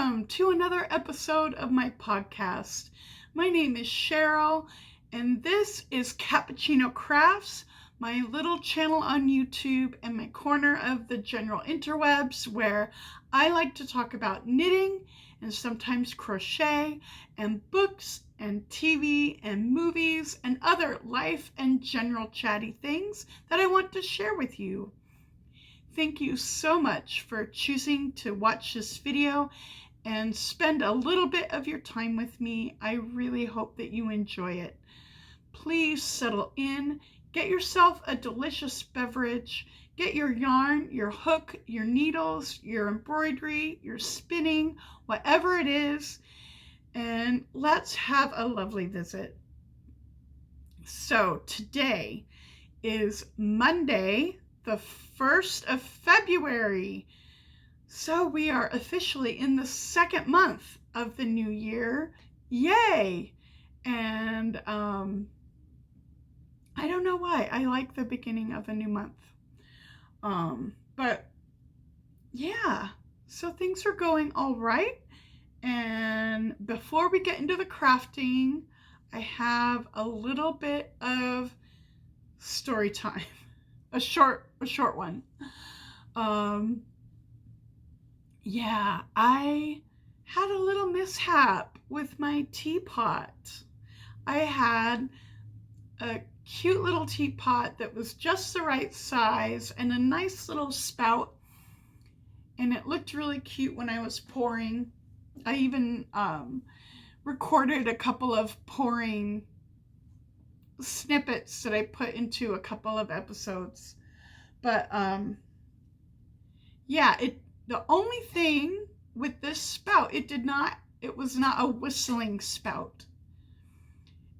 welcome to another episode of my podcast. My name is Cheryl, and this is Cappuccino Crafts, my little channel on YouTube and my corner of the general interwebs where I like to talk about knitting and sometimes crochet and books and TV and movies and other life and general chatty things that I want to share with you. Thank you so much for choosing to watch this video and spend a little bit of your time with me. I really hope that you enjoy it. Please settle in, get yourself a delicious beverage, get your yarn, your hook, your needles, your embroidery, your spinning, whatever it is, and let's have a lovely visit. So today is Monday, the 1st of February. So we are officially in the second month of the new year. Yay! And I don't know why. I like the beginning of a new month. But yeah, so things are going all right. And before we get into the crafting, I have a little bit of story time. A short one. Yeah, I had a little mishap with my teapot. I had a cute little teapot that was just the right size and a nice little spout, and it looked really cute when I was pouring. I even recorded a couple of pouring snippets that I put into a couple of episodes. But yeah, the only thing with this spout, it was not a whistling spout.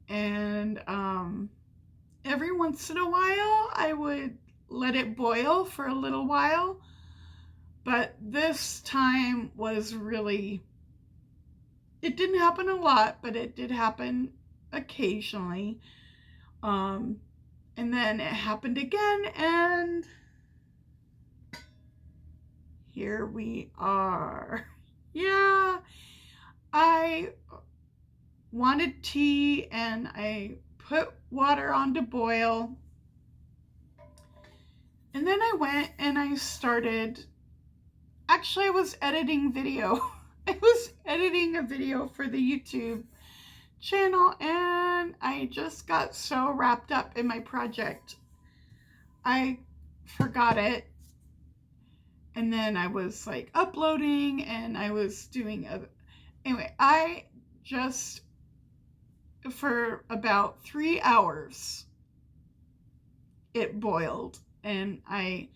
And every once in a while I would let it boil for a little while, but this time was really, it didn't happen a lot, but it did happen occasionally. And then it happened again, and here we are. Yeah, I wanted tea and I put water on to boil. And then I went and I started, actually I was editing video. I was editing a video for the YouTube channel, and I just got so wrapped up in my project I forgot it. And then I was like uploading and I was doing anyway, I just, for about 3 hours it boiled, and I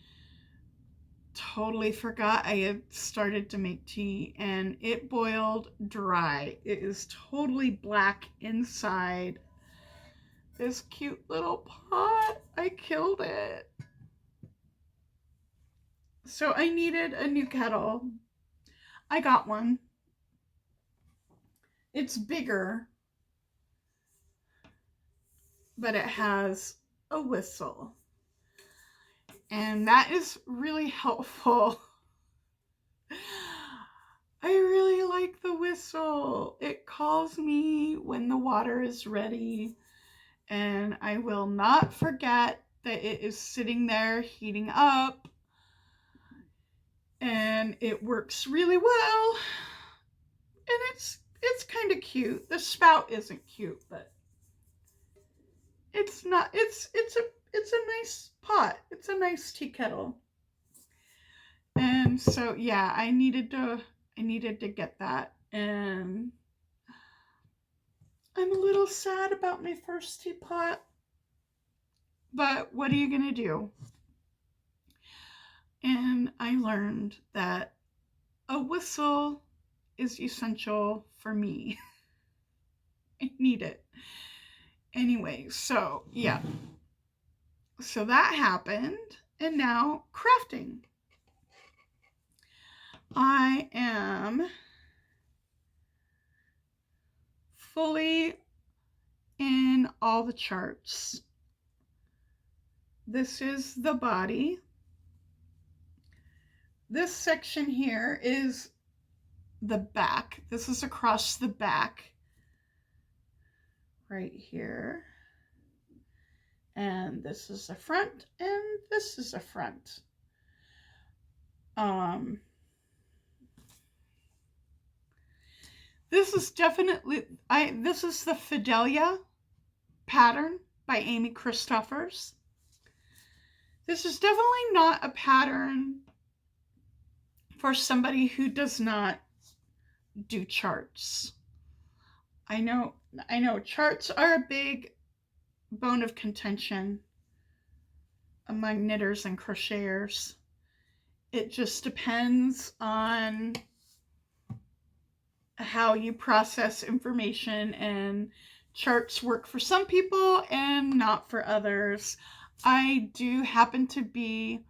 totally forgot I had started to make tea, and it boiled dry. It is totally black inside this cute little pot. I killed it. So I needed a new kettle. I got one. It's bigger, but it has a whistle. And that is really helpful. I really like the whistle. It calls me when the water is ready, and I will not forget that it is sitting there heating up. And it works really well. And it's kind of cute. The spout isn't cute, but it's not, it's a nice pot. It's a nice tea kettle. And so yeah, I needed to get that, and I'm a little sad about my first teapot, but what are you gonna do? And I learned that a whistle is essential for me. I need it. Anyway, so yeah. So that happened, and now crafting. I am fully in all the charts. This is the body. This section here is the back. This is across the back right here. And this is the front, and this is the front. This is definitely, this is the Fidelia pattern by Amy Christoffers. This is definitely not a pattern for somebody who does not do charts. I know charts are a big bone of contention among knitters and crocheters. It just depends on how you process information, and charts work for some people and not for others. I do happen to be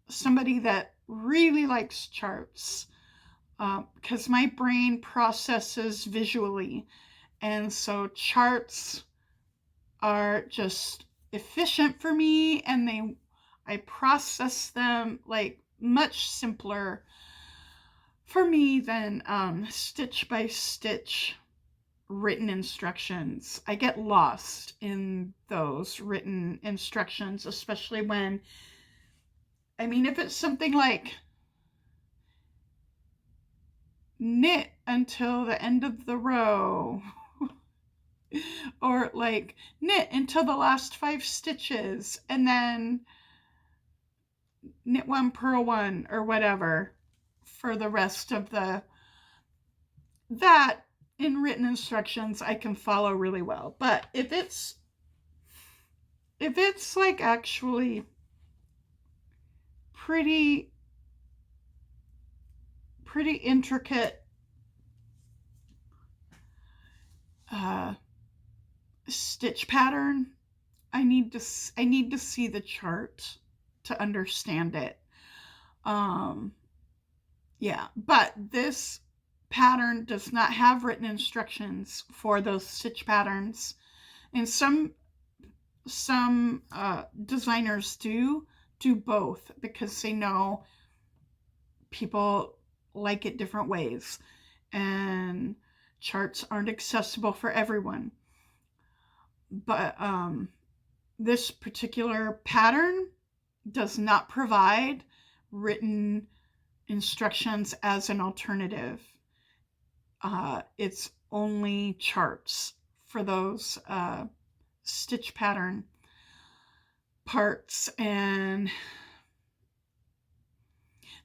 somebody that really likes charts because my brain processes visually, and so charts are just efficient for me, and I process them like much simpler for me than stitch by stitch written instructions. I get lost in those written instructions, especially when, if it's something like knit until the end of the row, or like knit until the last 5 stitches, and then knit 1, purl 1, or whatever for the rest of that in written instructions I can follow really well. But if it's like actually pretty intricate stitch pattern, I need to see the chart to understand it. Yeah, but this pattern does not have written instructions for those stitch patterns, and some designers do both because they know people like it different ways, and charts aren't accessible for everyone. But this particular pattern does not provide written instructions as an alternative. It's only charts for those stitch pattern parts, and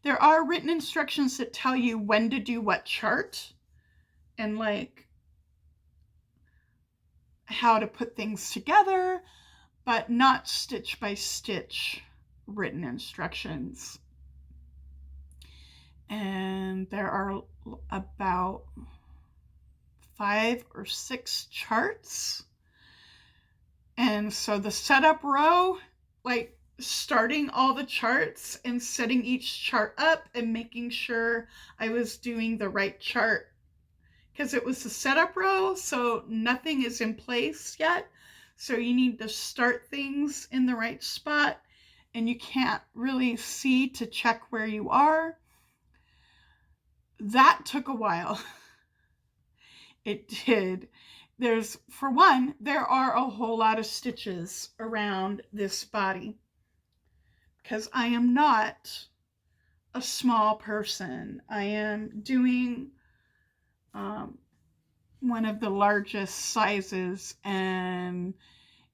there are written instructions that tell you when to do what chart and like how to put things together, but not stitch by stitch written instructions. And there are about 5 or 6 charts. And so the setup row, like starting all the charts and setting each chart up and making sure I was doing the right chart, because it was the setup row, so nothing is in place yet. So you need to start things in the right spot, and you can't really see to check where you are. That took a while. It did. For one, there are a whole lot of stitches around this body because I am not a small person. I am doing one of the largest sizes, and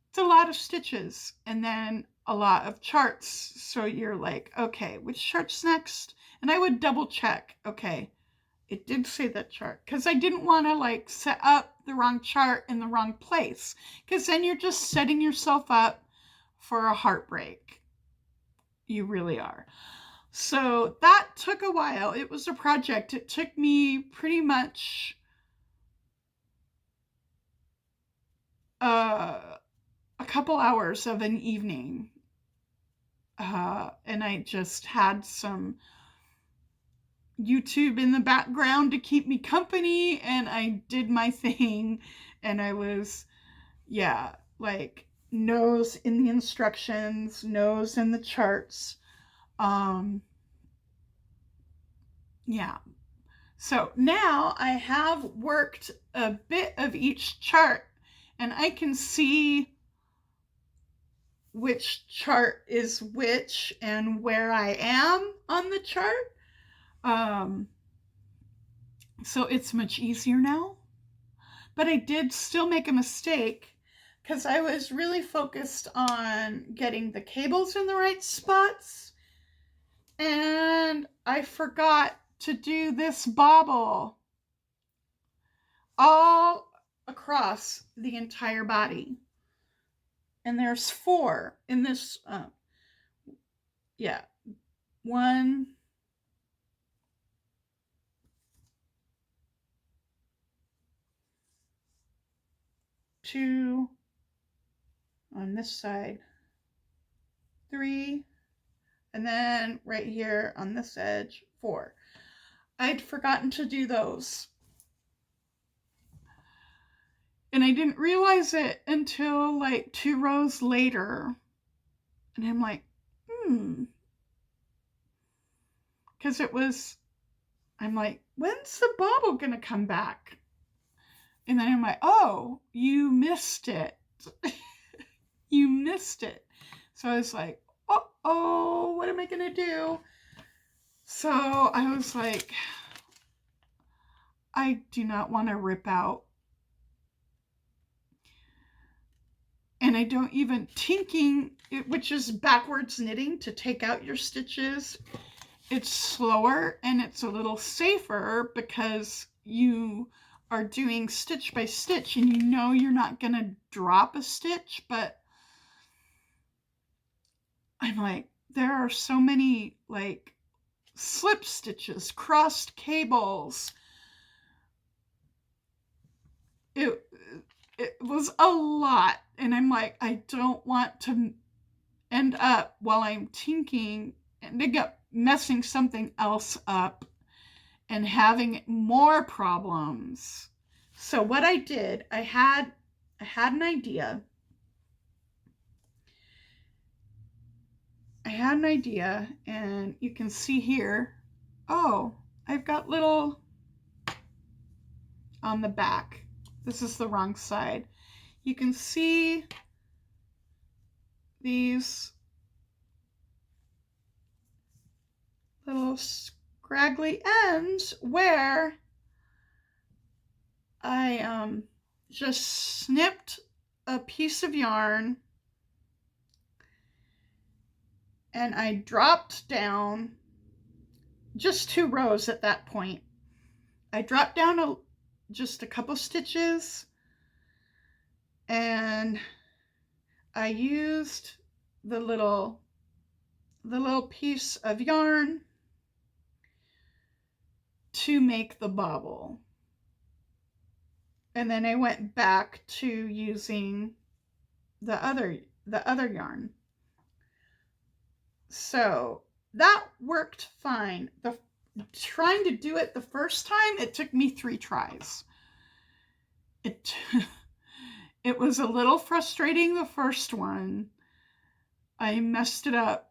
it's a lot of stitches and then a lot of charts. So you're like, okay, which chart's next? And I would double check, okay, it did say that chart, because I didn't want to like set up the wrong chart in the wrong place, because then you're just setting yourself up for a heartbreak. You really are. So that took a while. It was a project. It took me pretty much a couple hours of an evening. And I just had some YouTube in the background to keep me company, and I did my thing, and I was, like nose in the instructions, nose in the charts. So now I have worked a bit of each chart, and I can see which chart is which and where I am on the chart. So it's much easier now. But I did still make a mistake because I was really focused on getting the cables in the right spots. And I forgot to do this bobble all across the entire body. And there's 4 in this, 1, 2, on this side, 3, and then right here on this edge, 4. I'd forgotten to do those. And I didn't realize it until like 2 rows later. And I'm like, because I'm like, when's the bobble gonna come back? And then I'm like, oh, you missed it. You missed it. So I was like, oh, what am I gonna do? So I was like, I do not want to rip out. And I don't even tinking, which is backwards knitting to take out your stitches. It's slower and it's a little safer because you are doing stitch by stitch and you know you're not going to drop a stitch. But I'm like, there are so many like slip stitches, crossed cables. It was a lot. And I'm like, I don't want to end up while I'm tinking and end up messing something else up and having more problems. So what I did, I had an idea. And you can see here, oh, I've got little on the back. This is the wrong side. You can see these little scraggly ends where I just snipped a piece of yarn and I dropped down just 2 rows at that point. I dropped down just a couple stitches and I used the little piece of yarn to make the bobble. And then I went back to using the other yarn. So that worked fine. Trying to do it the first time, it took me 3 tries. It was a little frustrating the first one. I messed it up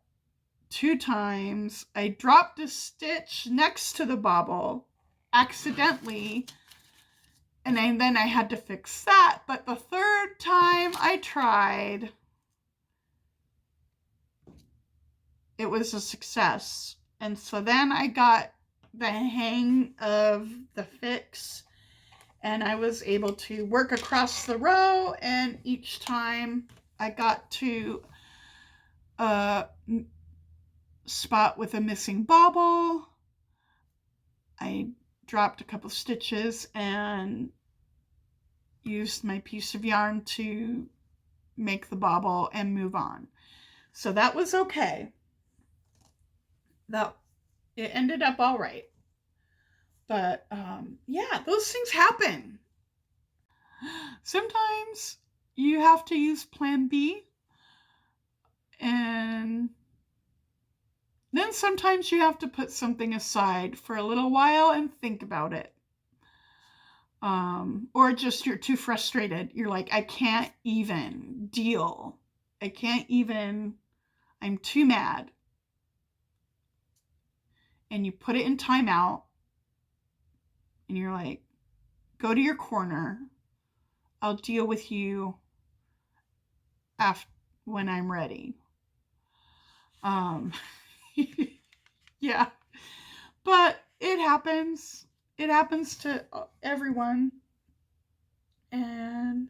2 times. I dropped a stitch next to the bobble accidentally, and then I had to fix that. But the 3rd time I tried, it was a success. And so then I got the hang of the fix and I was able to work across the row, and each time I got to a spot with a missing bobble, I dropped a couple stitches and used my piece of yarn to make the bobble and move on. So that was okay. It ended up all right. But yeah, those things happen. Sometimes you have to use plan B, and then sometimes you have to put something aside for a little while and think about it. Or just you're too frustrated. You're like, I can't even deal. I'm too mad. And you put it in timeout. and you're like, go to your corner. I'll deal with you when I'm ready. Yeah, but it happens. It happens to everyone. And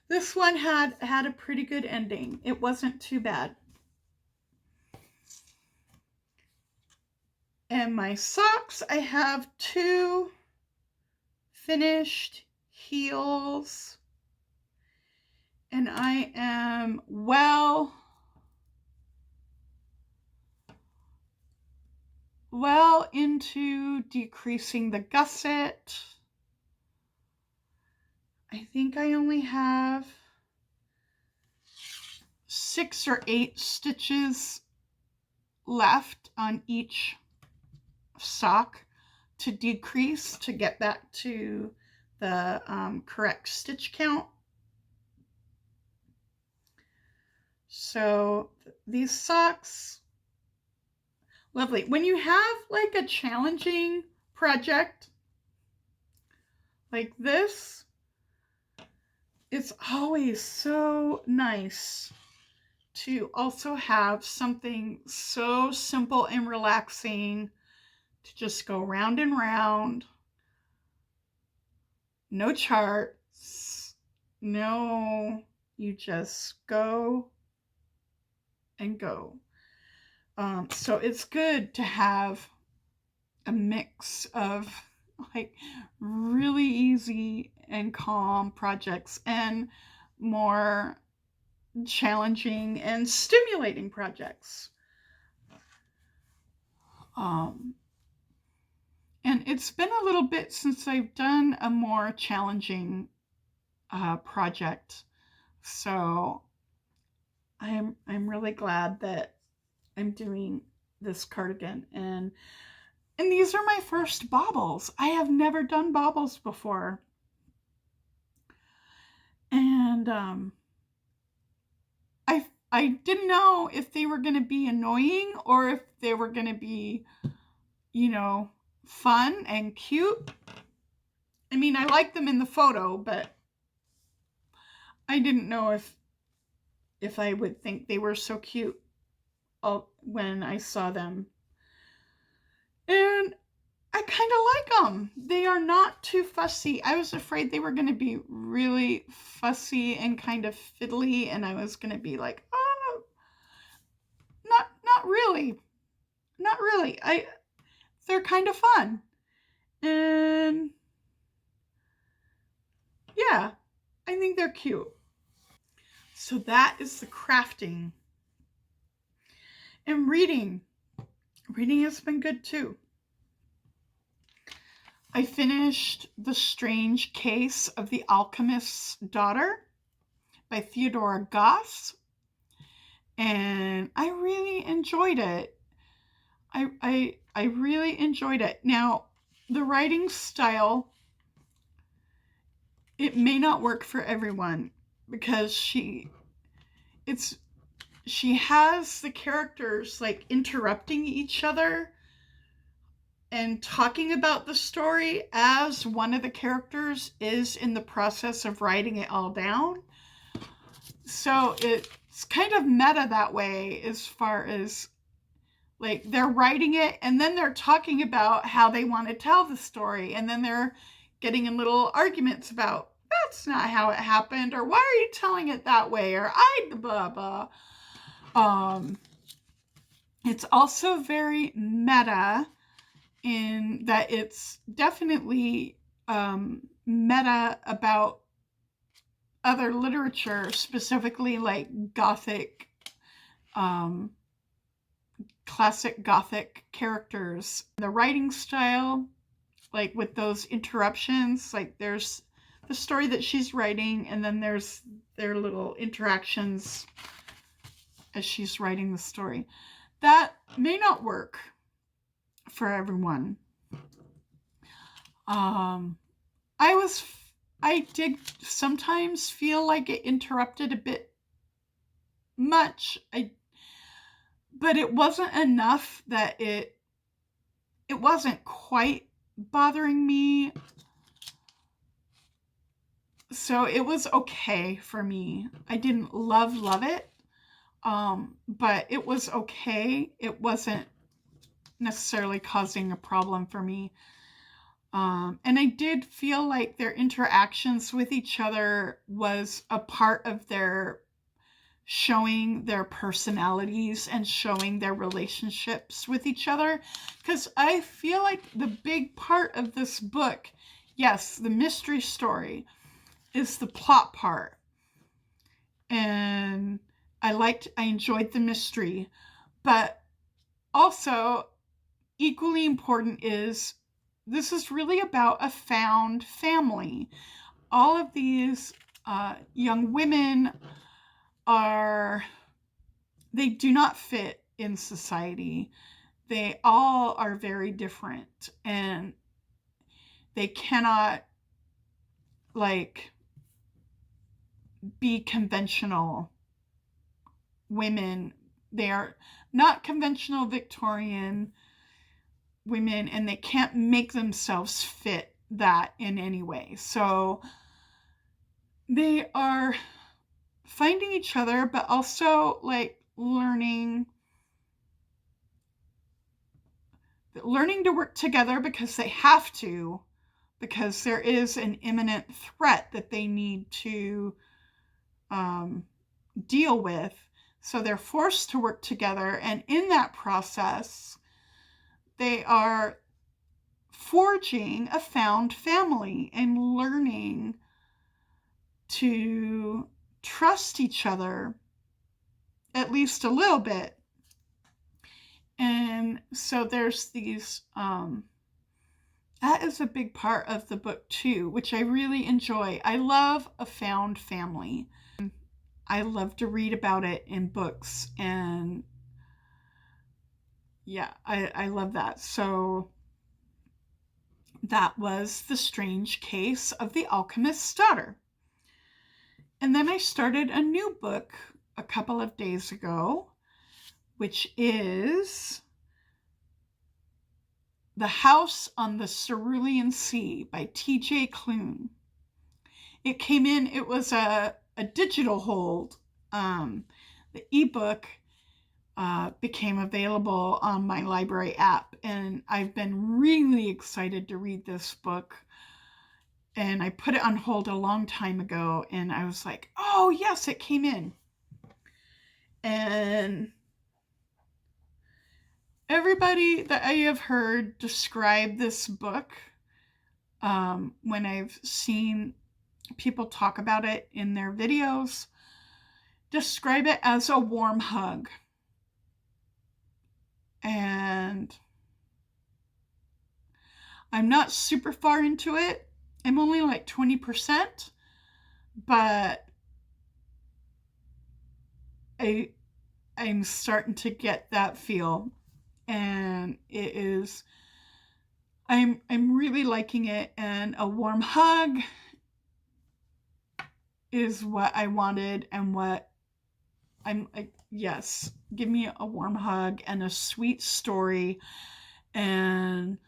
this one had a pretty good ending. It wasn't too bad. And my socks, I have 2 finished heels. And I am well into decreasing the gusset. I think I only have 6 or 8 stitches left on each sock to decrease to get back to the correct stitch count. So these socks, lovely. When you have like a challenging project like this, it's always so nice to also have something so simple and relaxing to just go round and round. No charts, no, you just go and go. So it's good to have a mix of like really easy and calm projects and more challenging and stimulating projects. And it's been a little bit since I've done a more challenging project, so I'm really glad that I'm doing this cardigan. And these are my first bobbles. I have never done bobbles before. And I didn't know if they were going to be annoying or if they were going to be, fun and cute. I mean, I like them in the photo, but I didn't know if I would think they were so cute when I saw them. And I kind of like them. They are not too fussy. I was afraid they were going to be really fussy and kind of fiddly, and I was going to be like, oh, not really. Not really. They're kind of fun. And yeah, I think they're cute. So that is the crafting. And reading. Reading has been good too. I finished The Strange Case of the Alchemist's Daughter by Theodora Goss, and I really enjoyed it. I really enjoyed it. Now, the writing style, it may not work for everyone because she has the characters like interrupting each other and talking about the story as one of the characters is in the process of writing it all down. So it's kind of meta that way, as far as like they're writing it and then they're talking about how they want to tell the story, and then they're getting in little arguments about that's not how it happened, or why are you telling it that way, or blah blah. It's also very meta in that it's definitely meta about other literature, specifically like Gothic, classic Gothic characters. The writing style, like with those interruptions, like there's the story that she's writing, and then there's their little interactions as she's writing the story. That may not work for everyone. I did sometimes feel like it interrupted a bit much. But it wasn't enough that it wasn't quite bothering me. So it was okay for me. I didn't love it. But it was okay. It wasn't necessarily causing a problem for me. And I did feel like their interactions with each other was a part of their showing their personalities and showing their relationships with each other. Because I feel like the big part of this book, yes, the mystery story, is the plot part. And I enjoyed the mystery. But also, equally important is this is really about a found family. All of these young women they do not fit in society. They all are very different, and they cannot be conventional women. They are not conventional Victorian women, and they can't make themselves fit that in any way. So they are finding each other, but also learning to work together because they have to, because there is an imminent threat that they need to deal with. So they're forced to work together, and in that process, they are forging a found family and learning to trust each other, at least a little bit. And so there's these, that is a big part of the book too, which I really enjoy. I love a found family. I love to read about it in books, and yeah, I love that. So that was The Strange Case of the Alchemist's Daughter. And then I started a new book a couple of days ago, which is The House on the Cerulean Sea by T.J. Klune. It came in, it was a digital hold. The ebook became available on my library app, and I've been really excited to read this book. And I put it on hold a long time ago, and I was like, oh yes, it came in. And everybody that I have heard describe this book, when I've seen people talk about it in their videos, describe it as a warm hug. And I'm not super far into it. I'm only like 20%, but I'm starting to get that feel, and it is, I'm really liking it, and a warm hug is what I wanted, and what I'm like, yes, give me a warm hug and a sweet story and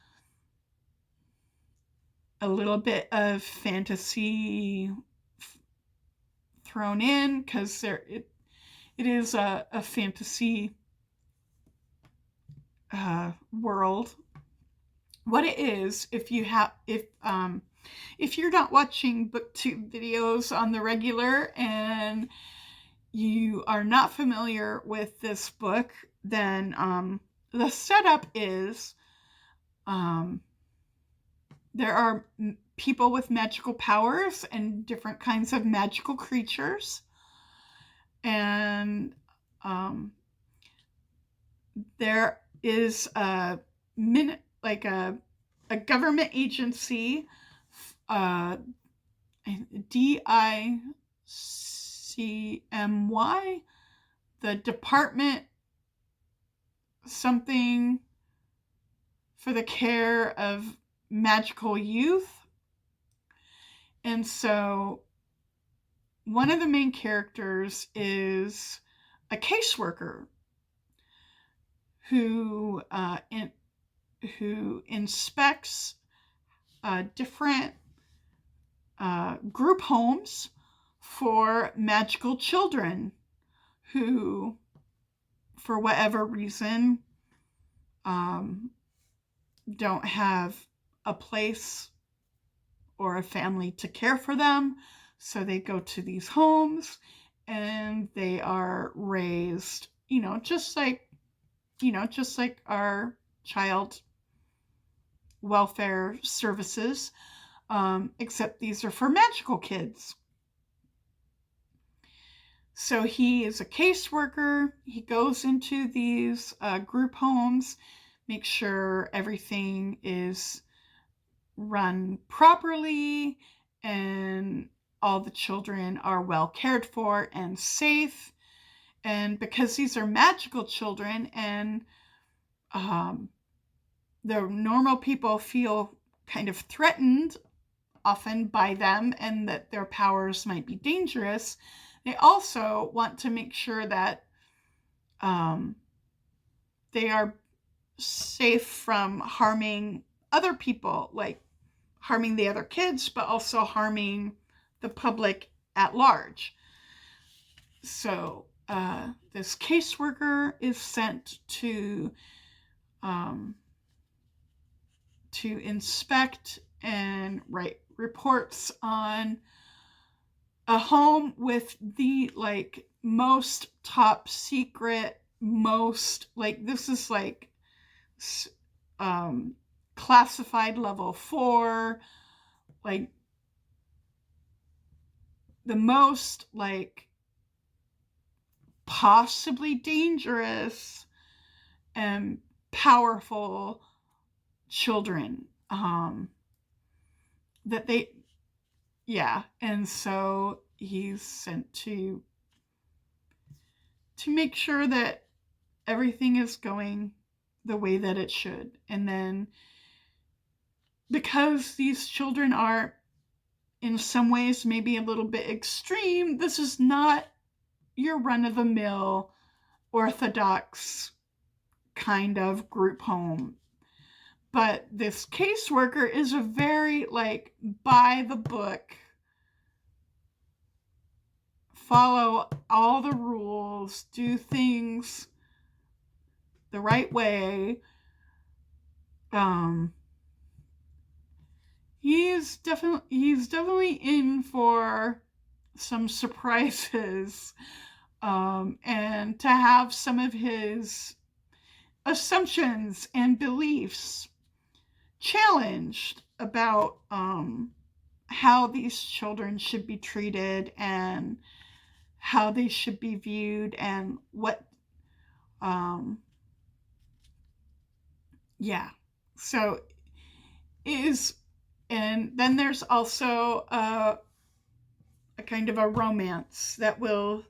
a little bit of fantasy thrown in, because it is a fantasy world. What it is, if you're not watching booktube videos on the regular and you are not familiar with this book, then the setup is there are people with magical powers and different kinds of magical creatures, and there is a government agency, DICMY, the Department something for the Care of Magical Youth. And so one of the main characters is a caseworker who inspects different group homes for magical children who, for whatever reason, don't have a place or a family to care for them. So they go to these homes and they are raised, just like our child welfare services, except these are for magical kids. So he is a caseworker. He goes into these group homes, makes sure everything is run properly and all the children are well cared for and safe. And because these are magical children and the normal people feel kind of threatened often by them and that their powers might be dangerous, they also want to make sure that they are safe from harming other people, like harming the other kids, but also harming the public at large. So this caseworker is sent to inspect and write reports on a home with the most top secret, most this is classified level 4, the most possibly dangerous and powerful children that they and so he's sent to make sure that everything is going the way that it should. And then because these children are in some ways maybe a little bit extreme, this is not your run-of-the-mill orthodox kind of group home. But this caseworker is a very by the book, follow all the rules, do things the right way. He's definitely in for some surprises, and to have some of his assumptions and beliefs challenged about how these children should be treated and how they should be viewed and what so is. And then there's also a kind of a romance that will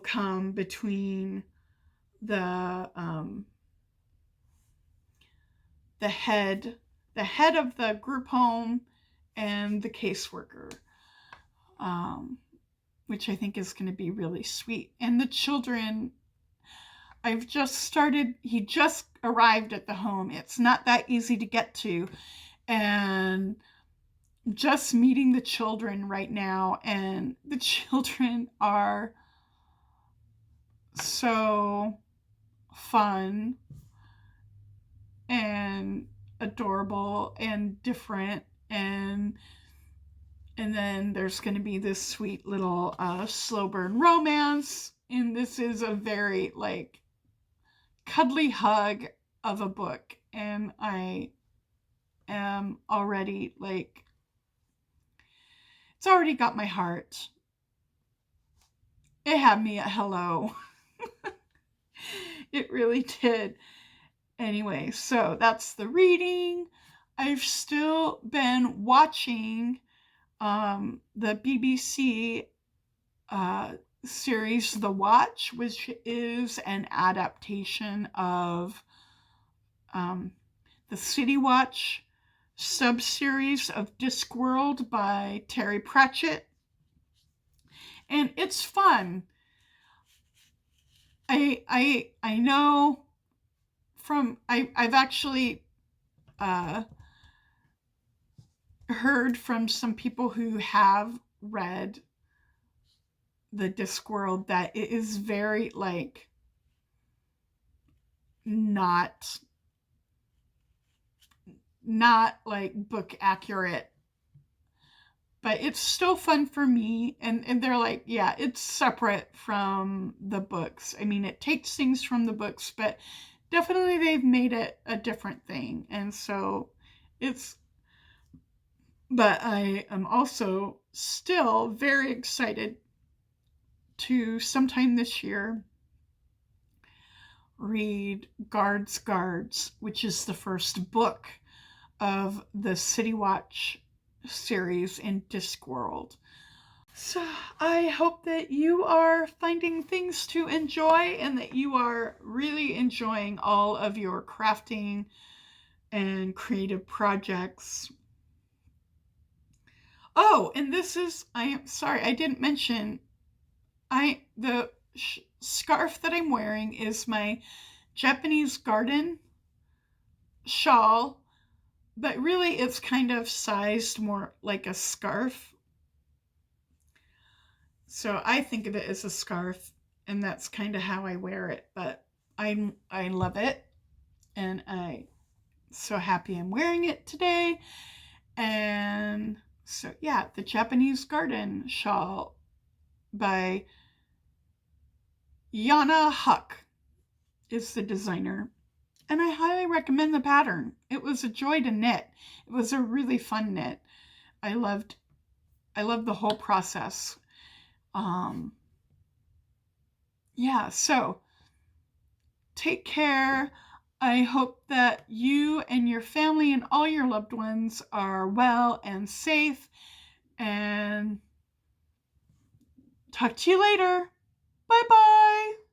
come between the head of the group home and the caseworker, which I think is going to be really sweet. And the children, he just arrived at the home. It's not that easy to get to. And just meeting the children right now, and the children are so fun and adorable and different, and then there's going to be this sweet little slow burn romance, and this is a very cuddly hug of a book, and I am already it's already got my heart. It had me at hello. It really did. Anyway, so that's the reading. I've still been watching the BBC series The Watch, which is an adaptation of the City Watch sub-series of Discworld by Terry Pratchett. And it's fun. I know from I've actually heard from some people who have read the Discworld that it is very like not like book accurate, but it's still fun for me. And they're like, yeah, it's separate from the books. I mean, it takes things from the books, but definitely they've made it a different thing. And so it's, but I am also still very excited to sometime this year read Guards, which is the first book of the City Watch series in Discworld. So I hope that you are finding things to enjoy and that you are really enjoying all of your crafting and creative projects. Oh, and I am sorry, I didn't mention, the scarf that I'm wearing is my Japanese garden shawl, but really it's kind of sized more like a scarf. So I think of it as a scarf, and that's kind of how I wear it, but I love it, and I'm so happy I'm wearing it today. And so yeah, the Japanese garden shawl by Yana Huck is the designer, and I highly recommend the pattern. It was a joy to knit. It was a really fun knit. I loved the whole process. Yeah, so take care. I hope that you and your family and all your loved ones are well and safe, and talk to you later. Bye-bye.